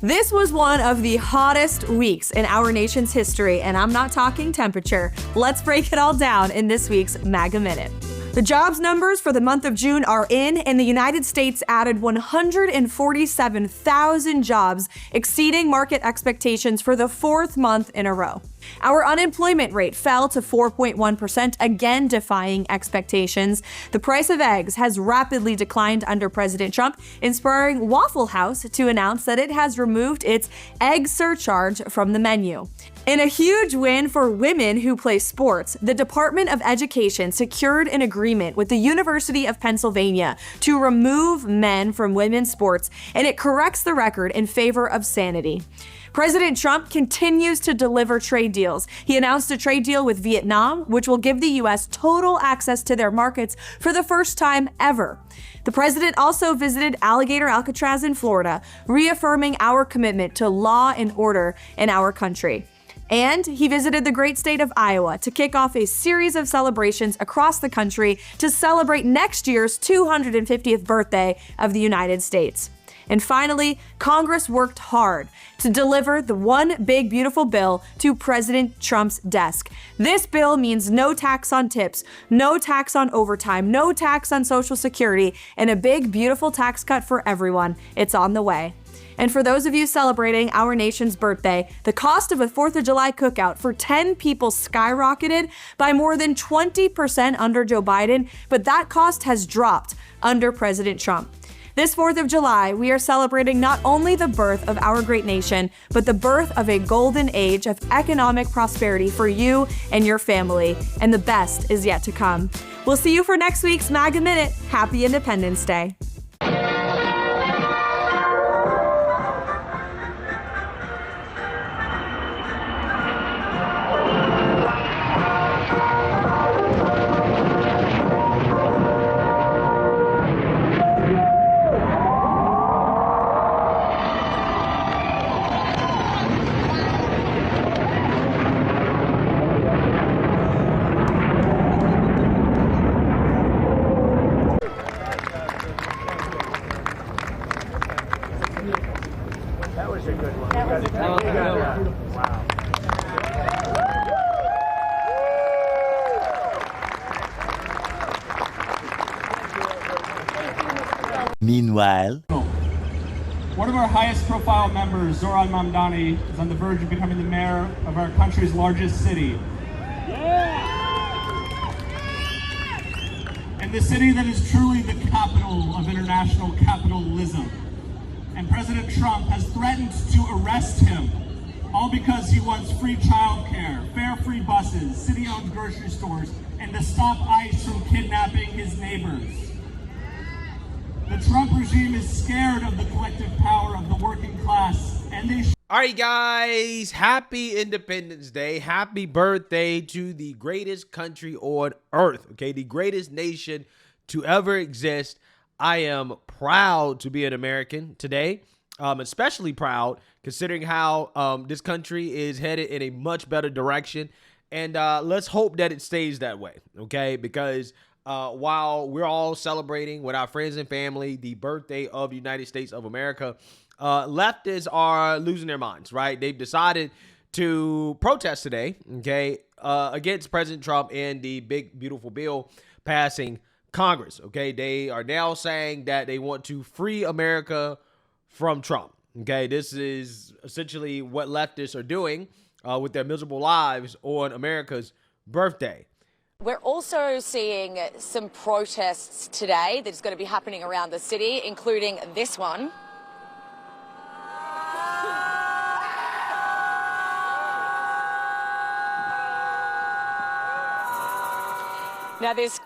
This was one of the hottest weeks in our nation's history, and I'm not talking temperature. Let's break it all down in this week's MAGA Minute. The jobs numbers for the month of June are in, and the United States added 147,000 jobs, exceeding market expectations for the fourth month in a row. Our unemployment rate fell to 4.1%, again defying expectations. The price of eggs has rapidly declined under President Trump, inspiring Waffle House to announce that it has removed its egg surcharge from the menu. In a huge win for women who play sports, the Department of Education secured an agreement with the University of Pennsylvania to remove men from women's sports, and it corrects the record in favor of sanity. President Trump continues to deliver trade deals. He announced a trade deal with Vietnam, which will give the U.S. total access to their markets for the first time ever. The president also visited Alligator Alcatraz in Florida, reaffirming our commitment to law and order in our country. And he visited the great state of Iowa to kick off a series of celebrations across the country to celebrate next year's 250th birthday of the United States. And finally, Congress worked hard to deliver the one big beautiful bill to President Trump's desk. This bill means no tax on tips, no tax on overtime, no tax on Social Security, and a big beautiful tax cut for everyone. It's on the way. And for those of you celebrating our nation's birthday, the cost of a 4th of July cookout for 10 people skyrocketed by more than 20% under Joe Biden, but that cost has dropped under President Trump. This 4th of July, we are celebrating not only the birth of our great nation, but the birth of a golden age of economic prosperity for you and your family, and the best is yet to come. We'll see you for next week's MAGA Minute. Happy Independence Day. That was a good one. Wow. Meanwhile, one of our highest profile members, Zoran Mamdani, is on the verge of becoming the mayor of our country's largest city. And the city that is truly the capital of international capitalism. And President Trump has threatened to arrest him, all because he wants free childcare, fare-free buses, city-owned grocery stores, and to stop ICE from kidnapping his neighbors. The Trump regime is scared of the collective power of the working class, and they All right, guys, happy Independence Day. Happy birthday to the greatest country on earth, okay? The greatest nation to ever exist. I am proud to be an American today, especially proud considering how this country is headed in a much better direction. And let's hope that it stays that way, okay? Because while we're all celebrating with our friends and family the birthday of the United States of America, leftists are losing their minds, right? They've decided to protest today, okay, against President Trump and the big, beautiful bill passing Congress, okay? They are now saying that they want to free America from Trump, okay? This is essentially what leftists are doing with their miserable lives on America's birthday. We're also seeing some protests today that's going to be happening around the city, including this one. Now, this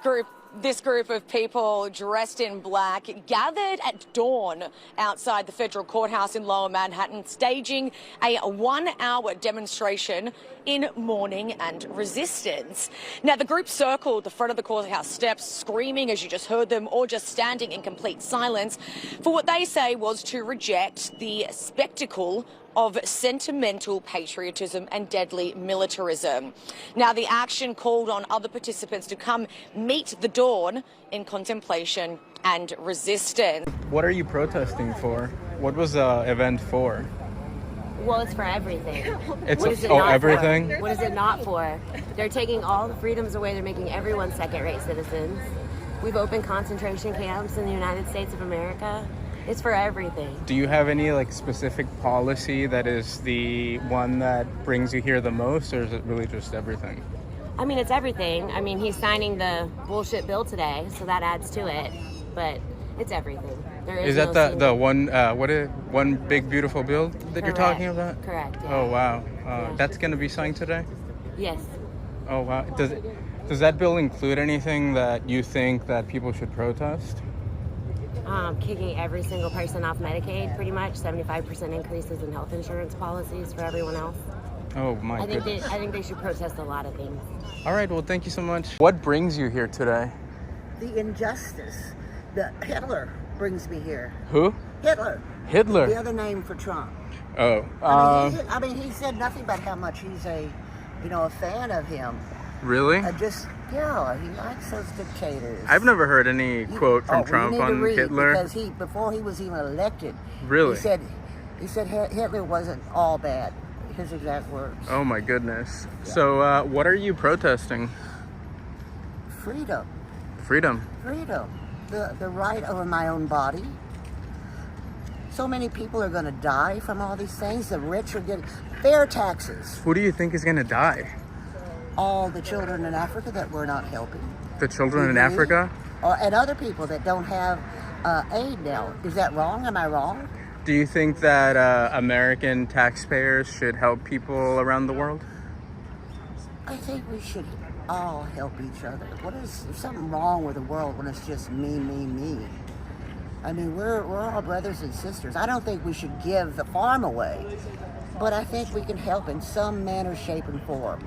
group of people dressed in black gathered at dawn outside the federal courthouse in Lower Manhattan, staging a 1-hour demonstration in mourning and resistance. Now, the group circled the front of the courthouse steps, screaming as you just heard them, or just standing in complete silence for what they say was to reject the spectacle of sentimental patriotism and deadly militarism. Now, the action called on other participants to come meet the dawn in contemplation and resistance. What are you protesting for? What was the event for? Well, it's for everything. It's What is it oh, not everything? For? What is it not for? They're taking all the freedoms away. They're making everyone second-rate citizens. We've opened concentration camps in the United States of America. It's for everything. Do you have any like specific policy that is the one that brings you here the most, or is it really just everything? I mean, it's everything. I mean, he's signing the bullshit bill today, so that adds to it. But it's everything. There is that no the one one big beautiful bill that you're talking about? Correct. Yeah. Oh wow, that's gonna be signed today. Yes. Oh wow. Does that bill include anything that you think that people should protest? Kicking every single person off Medicaid, pretty much 75% increases in health insurance policies for everyone else. Oh my goodness. I think they should protest a lot of things. All right. Well, thank you so much. What brings you here today? The injustice. Hitler brings me here. Who? Hitler. Hitler. The other name for Trump. Oh. I mean, he said nothing about how much he's a fan of him. Really? Yeah, he likes those dictators. I've never heard any quote from Trump on Hitler. Because before he was even elected, really, he said Hitler wasn't all bad. His exact words. Oh my goodness. Yeah. So, what are you protesting? Freedom. Freedom. Freedom. The right over my own body. So many people are going to die from all these things. The rich are getting fair taxes. Who do you think is going to die? All the children in Africa that we're not helping. The children in Africa? And other people that don't have aid now. Is that wrong? Am I wrong? Do you think that American taxpayers should help people around the world? I think we should all help each other. There's something wrong with the world when it's just me, me, me. I mean, we're all brothers and sisters. I don't think we should give the farm away, but I think we can help in some manner, shape, and form.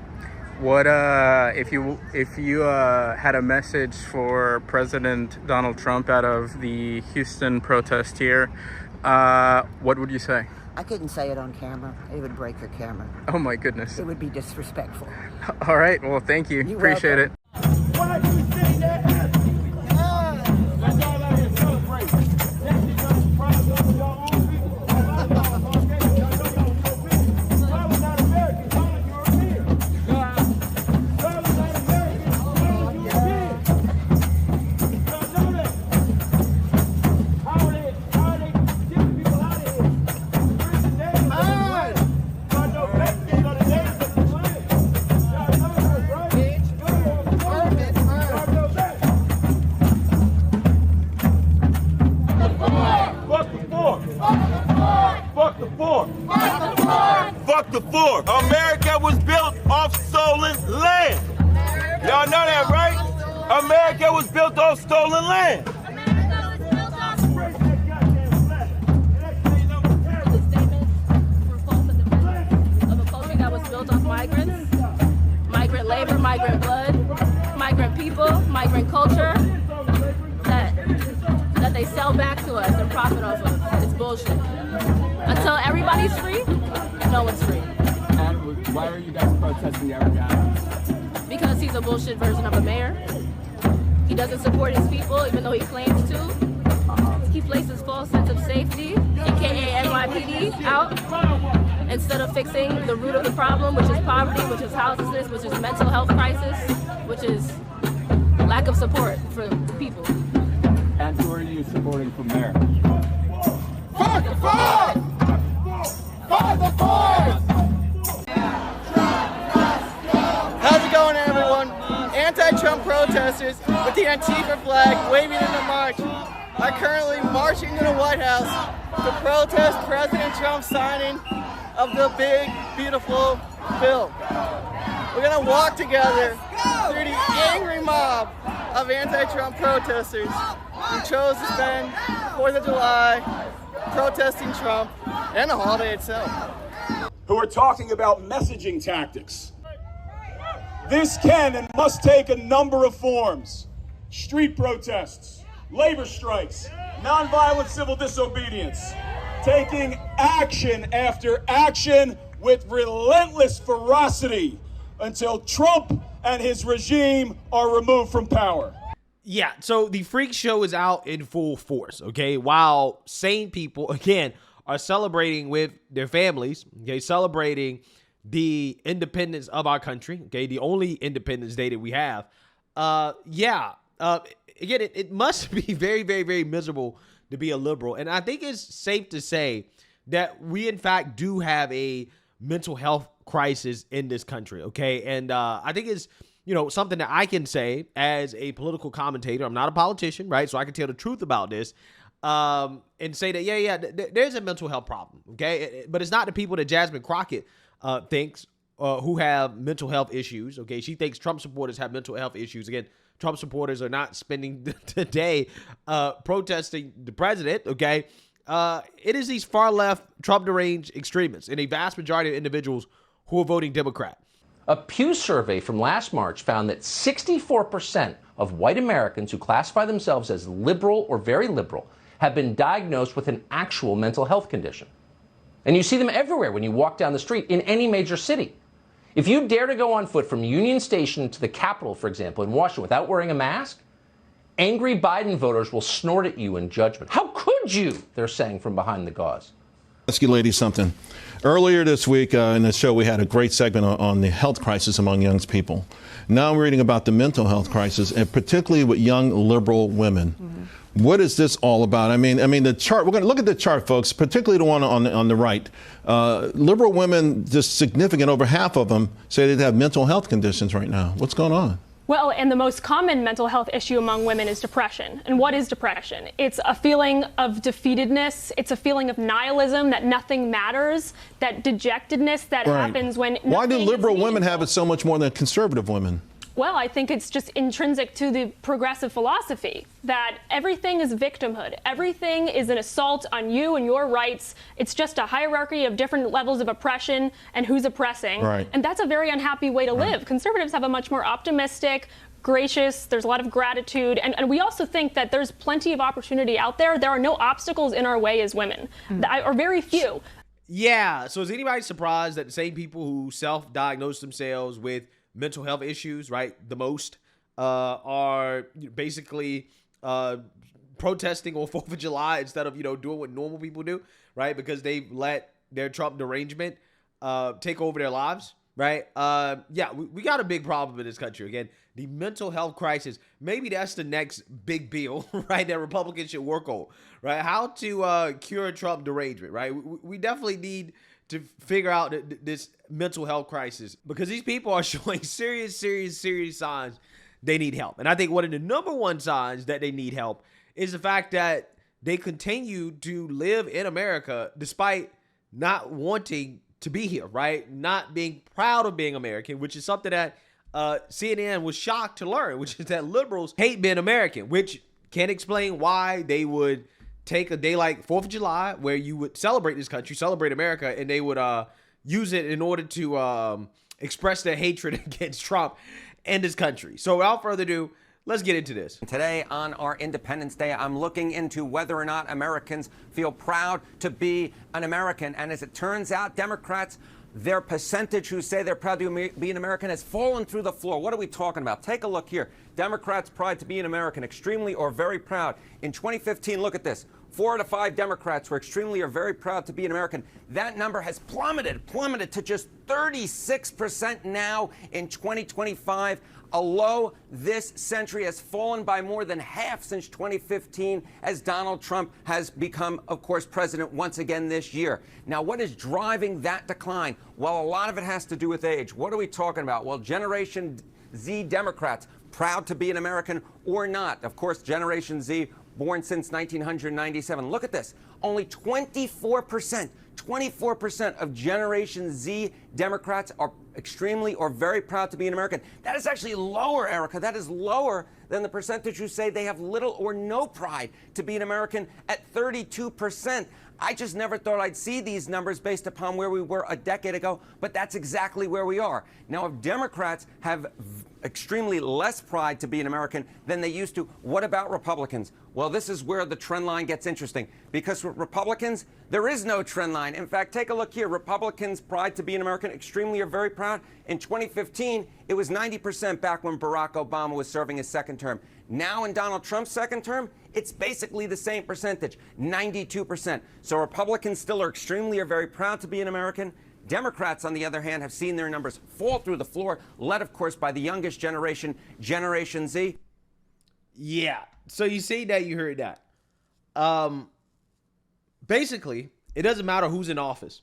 What if you had a message for President Donald Trump out of the Houston protest here? What would you say? I couldn't say it on camera. It would break your camera. Oh my goodness. It would be disrespectful. All right. Well, thank you. You're Appreciate welcome. it. Why do you say that? Let's all out here celebrate. Next year, y'all proud of your own people. A lot of y'all are okay. Y'all know y'all was no business. Y'all was not Americans. Y'all are Europeans. Y'all was not Americans. Y'all are Europeans. Y'all know that. How are they getting people out of here? Prison days of the planet. Y'all know Mexicans are the days of the planet. Y'all know that, right? Y'all know that. Fuck the fork. Fuck the fork. Fuck the fork. America was built off stolen land. Y'all know that, right? America was built off stolen land. Of a culture that was built off migrants, migrant labor, migrant blood, migrant people, migrant culture, that they sell back to us and profit off of. It's bullshit. Until everybody's free, no one's free. And why are you guys protesting every day? Because he's a bullshit version of a mayor. He doesn't support his people, even though he claims to. He places false sense of safety, aka NYPD, out, instead of fixing the root of the problem, which is poverty, which is houselessness, which is mental health crisis, which is lack of support for the people. And who are you supporting from there? Fuck the fork! Fuck the fork! How's it going, everyone? Anti-Trump protesters with the Antifa flag waving in the march are currently marching to the White House to protest President Trump's signing of the big, beautiful bill. We're gonna walk together through the angry mob of anti-Trump protesters who chose to spend 4th of July protesting Trump and the holiday itself. Who are talking about messaging tactics. This can and must take a number of forms. Street protests, labor strikes, nonviolent civil disobedience, taking action after action with relentless ferocity until Trump and his regime are removed from power. Yeah, so the freak show is out in full force, okay? While sane people, again, are celebrating with their families, okay, celebrating the independence of our country, okay, the only Independence Day that we have. Again, it must be very, very, very miserable to be a liberal. And I think it's safe to say that we, in fact, do have a mental health crisis in this country, okay? And I think it's, something that I can say as a political commentator. I'm not a politician, right? So I can tell the truth about this and say that, there's a mental health problem, okay? But it's not the people that Jasmine Crockett thinks who have mental health issues, okay? She thinks Trump supporters have mental health issues. Again, Trump supporters are not spending the day protesting the president, okay? It is these far left Trump deranged extremists and a vast majority of individuals who are voting Democrat. A Pew survey from last March found that 64% of white Americans who classify themselves as liberal or very liberal have been diagnosed with an actual mental health condition. And you see them everywhere when you walk down the street in any major city. If you dare to go on foot from Union Station to the Capitol, for example, in Washington without wearing a mask, angry Biden voters will snort at you in judgment. How could you? They're saying from behind the gauze. Ask you ladies something. Earlier this week in the show, we had a great segment on the health crisis among young people. Now I'm reading about the mental health crisis, and particularly with young liberal women. Mm-hmm. What is this all about? I mean, the chart. We're going to look at the chart, folks, particularly the one on the right. Liberal women, just significant, over half of them say they have mental health conditions right now. What's going on? Well, and the most common mental health issue among women is depression. And what is depression? It's a feeling of defeatedness. It's a feeling of nihilism, that nothing matters, that dejectedness that happens when... Why do liberal women have it so much more than conservative women? Well, I think it's just intrinsic to the progressive philosophy that everything is victimhood. Everything is an assault on you and your rights. It's just a hierarchy of different levels of oppression and who's oppressing. Right. And that's a very unhappy way to live. Conservatives have a much more optimistic, gracious, there's a lot of gratitude. And we also think that there's plenty of opportunity out there. There are no obstacles in our way as women, or very few. Yeah. So is anybody surprised that the same people who self-diagnose themselves with mental health issues, right, the most, are basically protesting on 4th of July instead of, doing what normal people do, right, because they've let their Trump derangement take over their lives, right? We got a big problem in this country. Again, the mental health crisis, maybe that's the next big bill, right, that Republicans should work on, right? How to cure Trump derangement, right? We definitely need to figure out this mental health crisis, because these people are showing serious signs they need help. And I think one of the number one signs that they need help is the fact that they continue to live in America despite not wanting to be here, right? Not being proud of being American, which is something that CNN was shocked to learn, which is that liberals hate being American, which can explain why they would take a day like 4th of July, where you would celebrate this country, celebrate America, and they would use it in order to express their hatred against Trump and his country. So without further ado, let's get into this. Today on our Independence Day, I'm looking into whether or not Americans feel proud to be an American. And as it turns out, Democrats, their percentage who say they're proud to be an American has fallen through the floor. What are we talking about? Take a look here. Democrats' pride to be an American, extremely or very proud. In 2015, look at this. 4 out of 5 Democrats were extremely or very proud to be an American. That number has plummeted to just 36% now in 2025. A low this century has fallen by more than half since 2015 as Donald Trump has become, of course, president once again this year. Now, what is driving that decline? Well, a lot of it has to do with age. What are we talking about? Well, Generation Z Democrats, proud to be an American or not. Of course, Generation Z, born since 1997. Look at this. Only 24% of Generation Z Democrats are extremely or very proud to be an American. That is actually lower, Erica. That is lower than the percentage who say they have little or no pride to be an American at 32%. I just never thought I'd see these numbers based upon where we were a decade ago, but that's exactly where we are. Now, if Democrats have extremely less pride to be an American than they used to, what about Republicans? Well, this is where the trend line gets interesting, because with Republicans, there is no trend line. In fact, take a look here. Republicans' pride to be an American, extremely or very proud. In 2015, it was 90% back when Barack Obama was serving his second term. Now in Donald Trump's second term, It's basically the same percentage, 92%. So Republicans still are extremely or very proud to be an American. Democrats, on the other hand, have seen their numbers fall through the floor, led, of course, by the youngest generation, Generation Z. Yeah. So you see that, you heard that. Basically, it doesn't matter who's in office.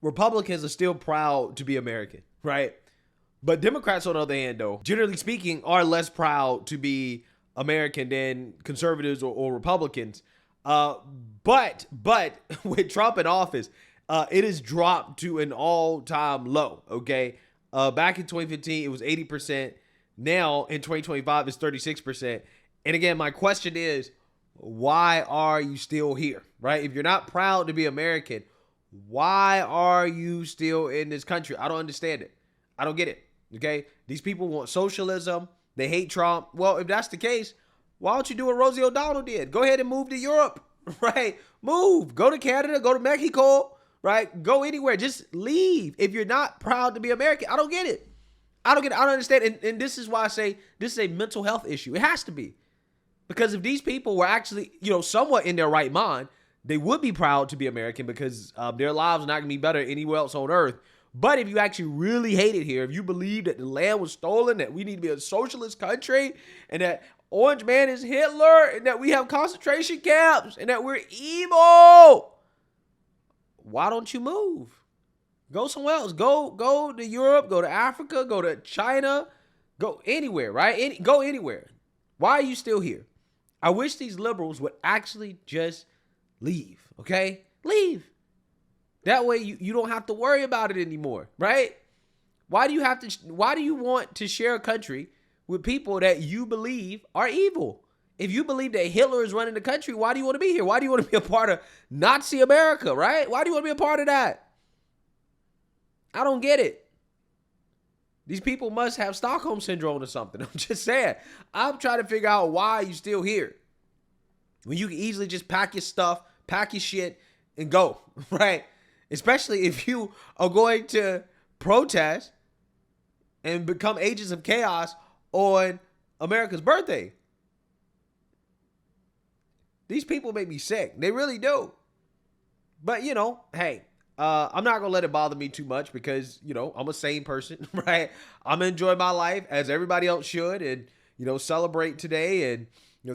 Republicans are still proud to be American, right? But Democrats, on the other hand, though, generally speaking, are less proud to be American than conservatives or Republicans. But with Trump in office, it has dropped to an all-time low, okay? Back in 2015, it was 80%. Now, in 2025, it's 36%. And again, my question is, why are you still here, right? If you're not proud to be American, why are you still in this country? I don't understand it. I don't get it, okay? These people want socialism. They hate Trump. Well, if that's the case, why don't you do what Rosie O'Donnell did? Go ahead and move to Europe, right? Move. Go to Canada. Go to Mexico, right? Go anywhere. Just leave. If you're not proud to be American, I don't get it. I don't understand. And this is why I say this is a mental health issue. It has to be. Because if these people were actually, somewhat in their right mind, they would be proud to be American because their lives are not going to be better anywhere else on earth. But if you actually really hate it here, if you believe that the land was stolen, that we need to be a socialist country, and that Orange Man is Hitler, and that we have concentration camps, and that we're evil, why don't you move? Go somewhere else. Go to Europe, go to Africa, go to China, go anywhere, right? Go anywhere. Why are you still here? I wish these liberals would actually just leave, okay? Leave. That way you don't have to worry about it anymore, right? Why do you want to share a country with people that you believe are evil? If you believe that Hitler is running the country, why do you want to be here? Why do you want to be a part of Nazi America, right? Why do you want to be a part of that? I don't get it. These people must have Stockholm Syndrome or something. I'm just saying. I'm trying to figure out why you're still here. When you can easily just pack your stuff, pack your shit, and go, right? Especially if you are going to protest and become agents of chaos on America's birthday. These people make me sick. They really do. But, hey, I'm not going to let it bother me too much because, I'm a sane person, right? I'm going to enjoy my life as everybody else should and, celebrate today and,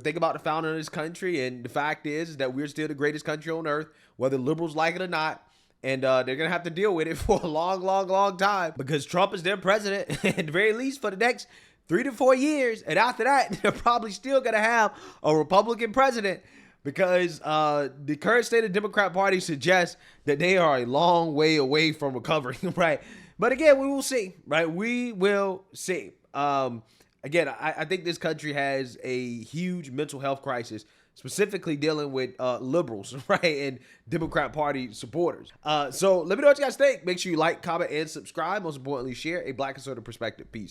think about the founder of this country. And the fact is that we're still the greatest country on earth, whether liberals like it or not. And they're going to have to deal with it for a long, long, long time because Trump is their president, at the very least for the next 3 to 4 years. And after that, they're probably still going to have a Republican president because the current state of the Democrat Party suggests that they are a long way away from recovering, right? But again, we will see, right? We will see. Again, I think this country has a huge mental health crisis, specifically dealing with liberals, right, and Democrat Party supporters. So let me know what you guys think. Make sure you like, comment, and subscribe. Most importantly, share a Black conservative perspective. Peace.